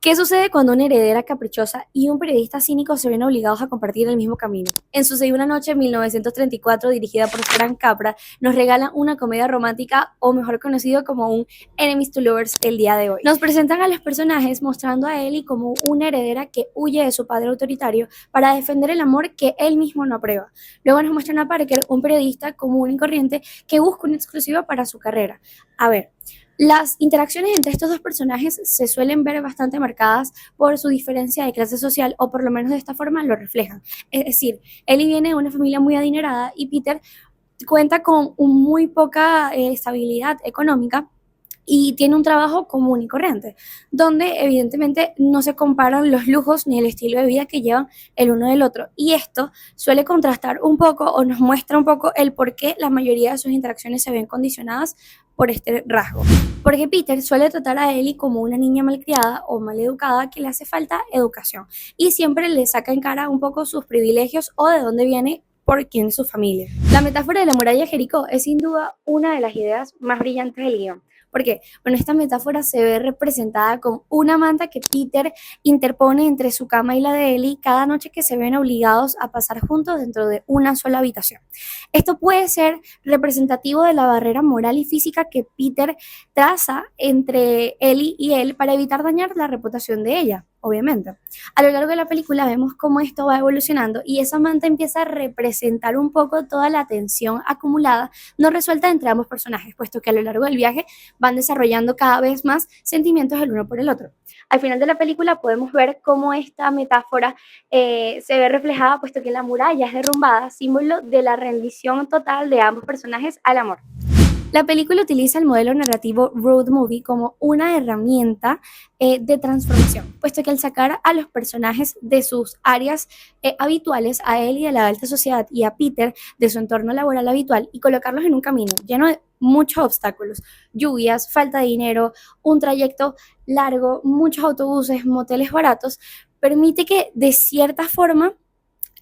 ¿Qué sucede cuando una heredera caprichosa y un periodista cínico se ven obligados a compartir el mismo camino? En Sucedió una noche en 1934, dirigida por Frank Capra, nos regalan una comedia romántica, o mejor conocido como un Enemies to Lovers el día de hoy. Nos presentan a los personajes mostrando a Ellie como una heredera que huye de su padre autoritario para defender el amor que él mismo no aprueba. Luego nos muestran a Parker, un periodista común y corriente que busca una exclusiva para su carrera. A ver, las interacciones entre estos dos personajes se suelen ver bastante marcadas por su diferencia de clase social, o por lo menos de esta forma lo reflejan. Es decir, Ellie viene de una familia muy adinerada y Peter cuenta con muy poca estabilidad económica y tiene un trabajo común y corriente, donde evidentemente no se comparan los lujos ni el estilo de vida que llevan el uno del otro. Y esto suele contrastar un poco, o nos muestra un poco el por qué la mayoría de sus interacciones se ven condicionadas por este rasgo. Porque Peter suele tratar a Ellie como una niña malcriada o maleducada que le hace falta educación, y siempre le saca en cara un poco sus privilegios o de dónde viene por quién es su familia. La metáfora de la muralla de Jericó es sin duda una de las ideas más brillantes del guión. ¿Por qué? Bueno, esta metáfora se ve representada con una manta que Peter interpone entre su cama y la de Ellie cada noche que se ven obligados a pasar juntos dentro de una sola habitación. Esto puede ser representativo de la barrera moral y física que Peter traza entre Ellie y él para evitar dañar la reputación de ella, obviamente. A lo largo de la película vemos cómo esto va evolucionando y esa manta empieza a representar un poco toda la tensión acumulada no resuelta entre ambos personajes, puesto que a lo largo del viaje van desarrollando cada vez más sentimientos el uno por el otro. Al final de la película podemos ver cómo esta metáfora se ve reflejada, puesto que la muralla es derrumbada, símbolo de la rendición total de ambos personajes al amor. La película utiliza el modelo narrativo road movie como una herramienta de transformación, puesto que al sacar a los personajes de sus áreas habituales, a él y a la alta sociedad, y a Peter de su entorno laboral habitual, y colocarlos en un camino lleno de muchos obstáculos, lluvias, falta de dinero, un trayecto largo, muchos autobuses, moteles baratos, permite que de cierta forma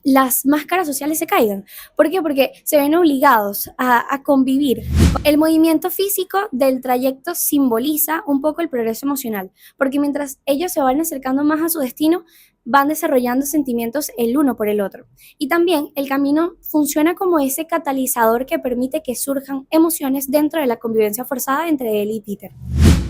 las máscaras sociales se caigan. ¿Por qué? Porque se ven obligados a convivir. El movimiento físico del trayecto simboliza un poco el progreso emocional, porque mientras ellos se van acercando más a su destino, van desarrollando sentimientos el uno por el otro. Y también el camino funciona como ese catalizador que permite que surjan emociones dentro de la convivencia forzada entre él y Peter.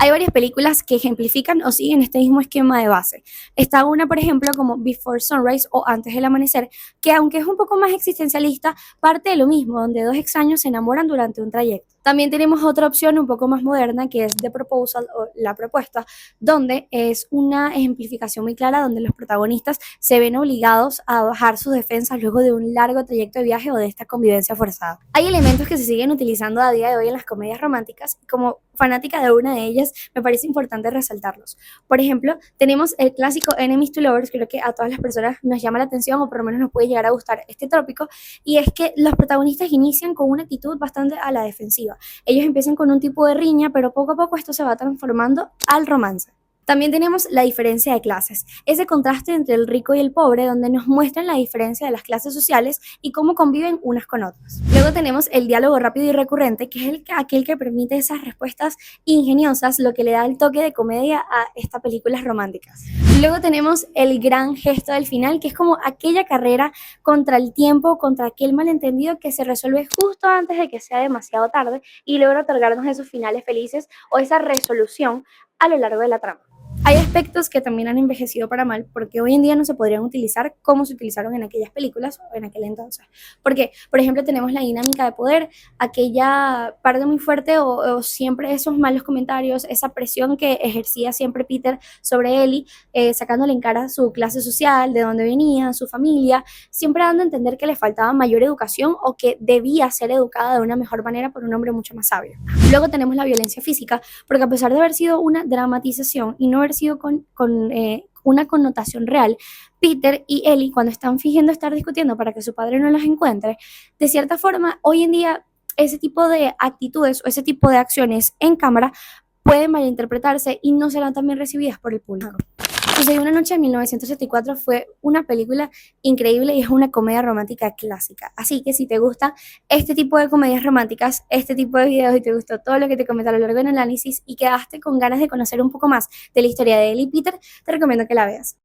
Hay varias películas que ejemplifican o siguen este mismo esquema de base. Está una, por ejemplo, como Before Sunrise o Antes del Amanecer, que aunque es un poco más existencialista, parte de lo mismo, donde dos extraños se enamoran durante un trayecto. También tenemos otra opción un poco más moderna, que es The Proposal o La Propuesta, donde es una ejemplificación muy clara, donde los protagonistas se ven obligados a bajar sus defensas luego de un largo trayecto de viaje o de esta convivencia forzada. Hay elementos que se siguen utilizando a día de hoy en las comedias románticas, y como fanática de una de ellas, me parece importante resaltarlos. Por ejemplo, tenemos el clásico Enemies to Lovers, creo que a todas las personas nos llama la atención, o por lo menos nos puede llegar a gustar este tópico, y es que los protagonistas inician con una actitud bastante a la defensiva. Ellos empiezan con un tipo de riña, pero poco a poco esto se va transformando al romance. También tenemos la diferencia de clases, ese contraste entre el rico y el pobre, donde nos muestran la diferencia de las clases sociales y cómo conviven unas con otras. Luego tenemos el diálogo rápido y recurrente, que es aquel que permite esas respuestas ingeniosas, lo que le da el toque de comedia a estas películas románticas. Luego tenemos el gran gesto del final, que es como aquella carrera contra el tiempo, contra aquel malentendido que se resuelve justo antes de que sea demasiado tarde y logra otorgarnos esos finales felices o esa resolución a lo largo de la trama. Hay aspectos que también han envejecido para mal, porque hoy en día no se podrían utilizar como se utilizaron en aquellas películas o en aquel entonces. Porque, por ejemplo, tenemos la dinámica de poder, aquella parte muy fuerte o siempre esos malos comentarios, esa presión que ejercía siempre Peter sobre Ellie, sacándole en cara su clase social, de dónde venía, su familia, siempre dando a entender que le faltaba mayor educación o que debía ser educada de una mejor manera por un hombre mucho más sabio. Luego tenemos la violencia física, porque a pesar de haber sido una dramatización y no haber sido con una connotación real, Peter y Ellie, cuando están fingiendo estar discutiendo para que su padre no los encuentre, de cierta forma, hoy en día ese tipo de actitudes o ese tipo de acciones en cámara pueden malinterpretarse y no serán tan bien recibidas por el público. Sucedió una noche en 1974 fue una película increíble y es una comedia romántica clásica. Así que si te gusta este tipo de comedias románticas, este tipo de videos y te gustó todo lo que te comenté a lo largo del análisis y quedaste con ganas de conocer un poco más de la historia de Ellie y Peter, te recomiendo que la veas.